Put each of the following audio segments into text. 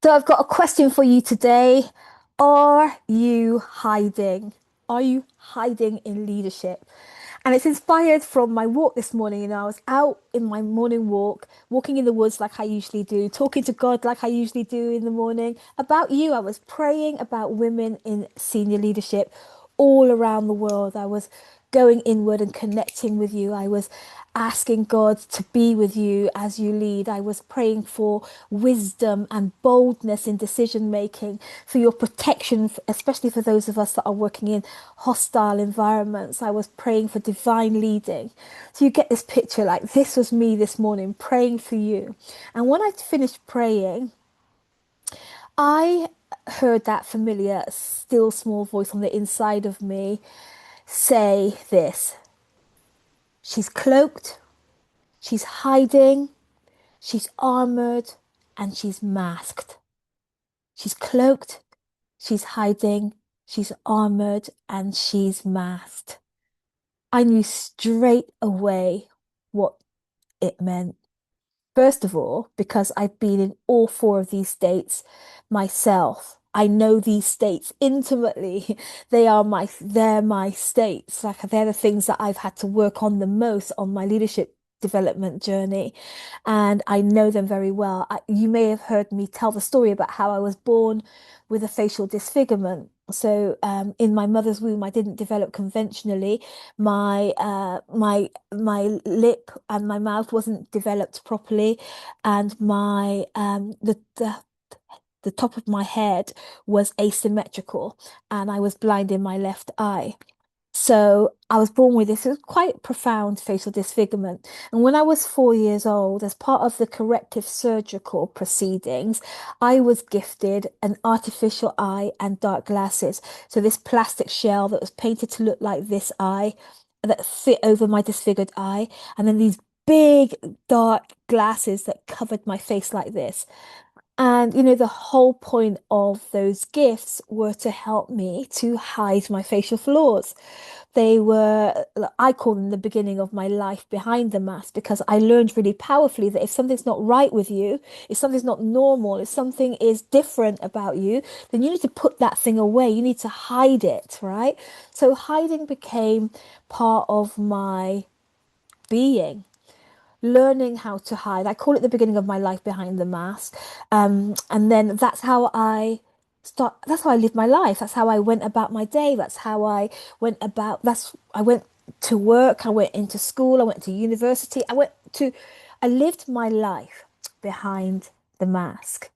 So I've got a question for you today. Are you hiding? Are you hiding in leadership? And it's inspired from my walk this morning. I was out in my morning walk, walking in the woods like I usually do, talking to God like I usually do in the morning. About you, I was praying about women in senior leadership all around the world. I was going inward and connecting with you. I was asking God to be with you as you lead. I was praying for wisdom and boldness in decision making, for your protection, especially for those of us that are working in hostile environments. I was praying for divine leading. So you get this picture, like this was me this morning praying for you. And when I finished praying, I heard that familiar, still small voice on the inside of me say this: she's cloaked, she's hiding, she's armored, and she's masked. She's cloaked, she's hiding, she's armored, and she's masked. I knew straight away what it meant. First of all, because I've been in all four of these states myself. I know these states intimately. They're my states. Like they're the things that I've had to work on the most on my leadership development journey. And I know them very well. You may have heard me tell the story about how I was born with a facial disfigurement. So, in my mother's womb, I didn't develop conventionally. My lip and my mouth wasn't developed properly, and my the top of my head was asymmetrical, and I was blind in my left eye. So I was born with this. It was quite profound facial disfigurement. And when I was 4 years old, as part of the corrective surgical proceedings, I was gifted an artificial eye and dark glasses. So this plastic shell that was painted to look like this eye that fit over my disfigured eye, and then these big dark glasses that covered my face like this. And the whole point of those gifts were to help me to hide my facial flaws. They were, I call them the beginning of my life behind the mask, because I learned really powerfully that if something's not right with you, if something's not normal, if something is different about you, then you need to put that thing away. You need to hide it, right? So hiding became part of my being, learning how to hide. I call it the beginning of my life behind the mask. And then that's how I lived my life. That's how I went about my day. I went to work, I went into school, I went to university, I lived my life behind the mask.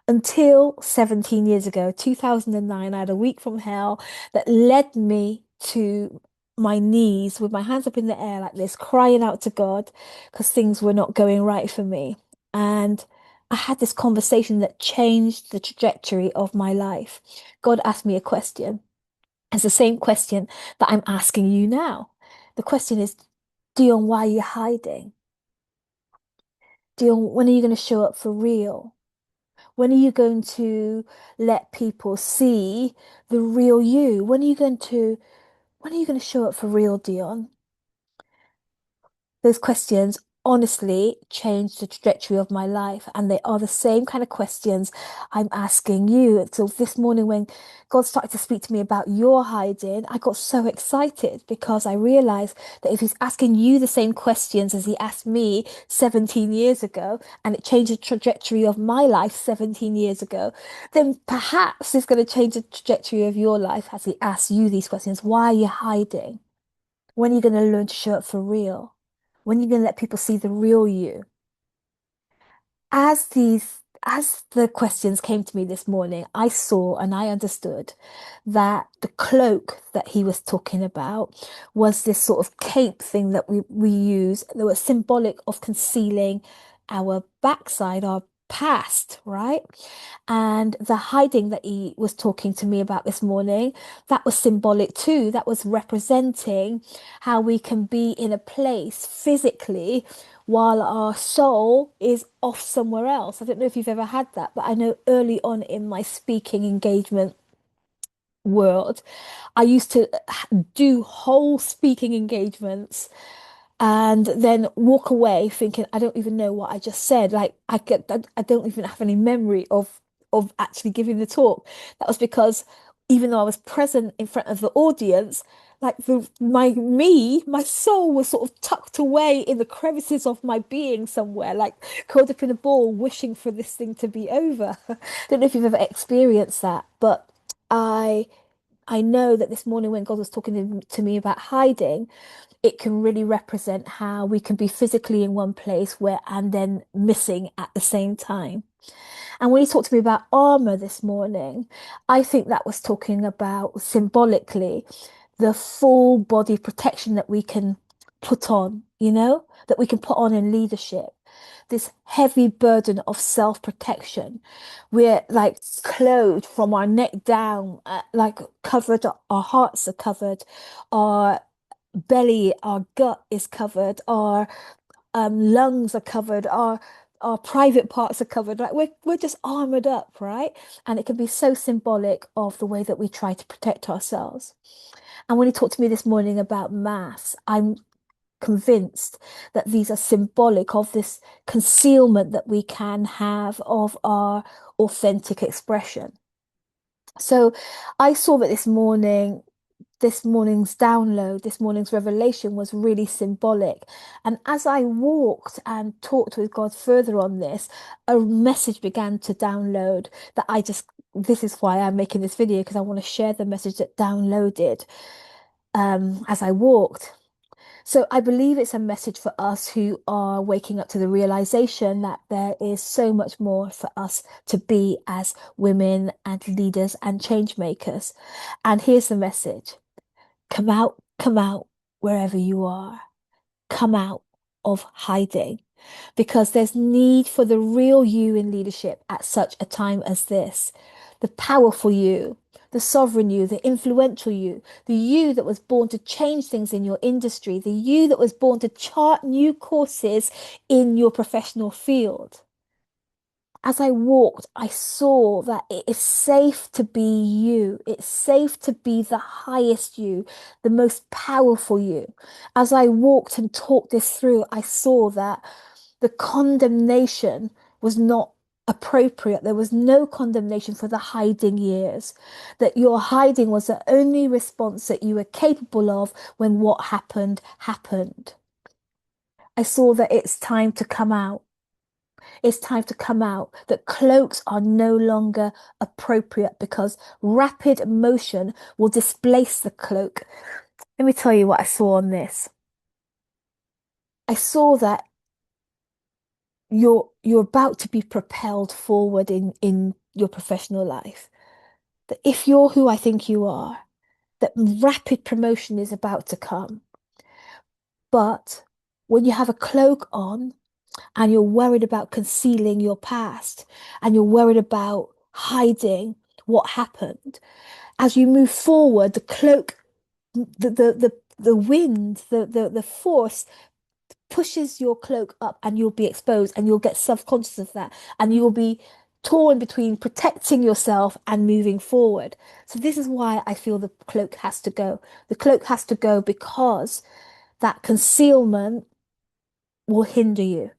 Until 17 years ago, 2009, I had a week from hell that led me to my knees with my hands up in the air like this, crying out to God because things were not going right for me. And I had this conversation that changed the trajectory of my life. God asked me a question. It's the same question that I'm asking you now. The question is, Dion, why are you hiding? Dion, when are you going to show up for real? When are you going to let people see the real you? When are you going to show up for real, Dion? Those questions honestly changed the trajectory of my life, and they are the same kind of questions I'm asking you. So this morning, when God started to speak to me about your hiding, I got so excited because I realized that if He's asking you the same questions as He asked me 17 years ago, and it changed the trajectory of my life 17 years ago, then perhaps it's going to change the trajectory of your life as He asks you these questions. Why are you hiding? When are you going to learn to show up for real? When are you going to let people see the real you? As the questions came to me this morning, I saw and I understood that the cloak that he was talking about was this sort of cape thing that we use that was symbolic of concealing our backside, our past, right? And the hiding that he was talking to me about this morning, that was symbolic too. That was representing how we can be in a place physically while our soul is off somewhere else. I don't know if you've ever had that, but I know early on in my speaking engagement world, I used to do whole speaking engagements and then walk away thinking, I don't even know what I just said. Like I don't even have any memory of of actually giving the talk. That was because even though I was present in front of the audience, like my soul was sort of tucked away in the crevices of my being somewhere, like curled up in a ball, wishing for this thing to be over. Don't know if you've ever experienced that, but I I know that this morning when God was talking to me about hiding, it can really represent how we can be physically in one place where and then missing at the same time. And when he talked to me about armor this morning, I think that was talking about symbolically the full body protection that we can put on, that we can put on in leadership. This heavy burden of self-protection. We're like clothed from our neck down, like covered, our hearts are covered, our belly, our gut is covered, our lungs are covered, our private parts are covered. Like we're just armored up, right? And it can be so symbolic of the way that we try to protect ourselves. And when he talked to me this morning about mass, I'm convinced that these are symbolic of this concealment that we can have of our authentic expression. So I saw that this morning's download, this morning's revelation was really symbolic. And as I walked and talked with God further on this, a message began to download that this is why I'm making this video, because I want to share the message that downloaded as I walked. So I believe it's a message for us who are waking up to the realization that there is so much more for us to be as women and leaders and change makers. And here's the message. Come out wherever you are. Come out of hiding because there's need for the real you in leadership at such a time as this. The powerful you, the sovereign you, the influential you, the you that was born to change things in your industry, the you that was born to chart new courses in your professional field. As I walked, I saw that it is safe to be you. It's safe to be the highest you, the most powerful you. As I walked and talked this through, I saw that the condemnation was not appropriate. There was no condemnation for the hiding years, that your hiding was the only response that you were capable of when what happened happened. I saw that it's time to come out. It's time to come out, that cloaks are no longer appropriate because rapid motion will displace the cloak. Let me tell you what I saw on this. I saw that you're about to be propelled forward in your professional life. That if you're who I think you are, that rapid promotion is about to come. But when you have a cloak on, and you're worried about concealing your past and you're worried about hiding what happened. As you move forward, the cloak, the wind, the force pushes your cloak up and you'll be exposed and you'll get self-conscious of that and you'll be torn between protecting yourself and moving forward. So this is why I feel the cloak has to go. The cloak has to go because that concealment will hinder you.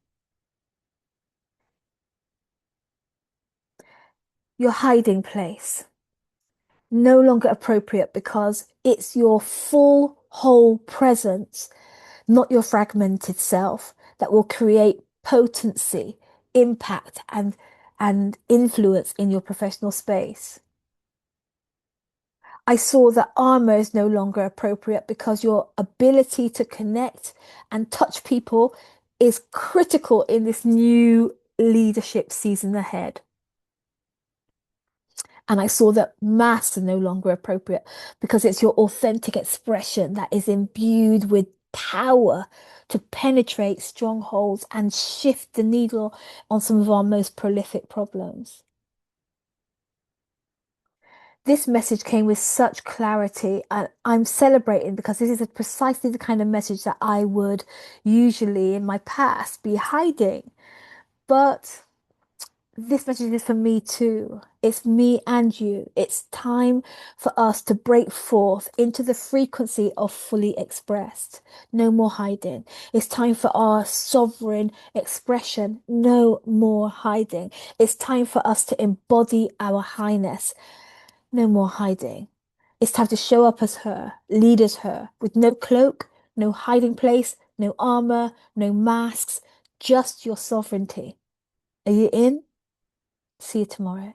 Your hiding place. No longer appropriate because it's your full whole presence, not your fragmented self, that will create potency, impact, and influence in your professional space. I saw that armor is no longer appropriate because your ability to connect and touch people is critical in this new leadership season ahead. And I saw that masks are no longer appropriate because it's your authentic expression that is imbued with power to penetrate strongholds and shift the needle on some of our most prolific problems. This message came with such clarity, and I'm celebrating because this is precisely the kind of message that I would usually in my past be hiding. But This message is for me too. It's me and you. It's time for us to break forth into the frequency of fully expressed. No more hiding. It's time for our sovereign expression. No more hiding. It's time for us to embody our highness. No more hiding. It's time to show up as her, lead as her, with no cloak, no hiding place, no armor, no masks, just your sovereignty. Are you in? See you tomorrow.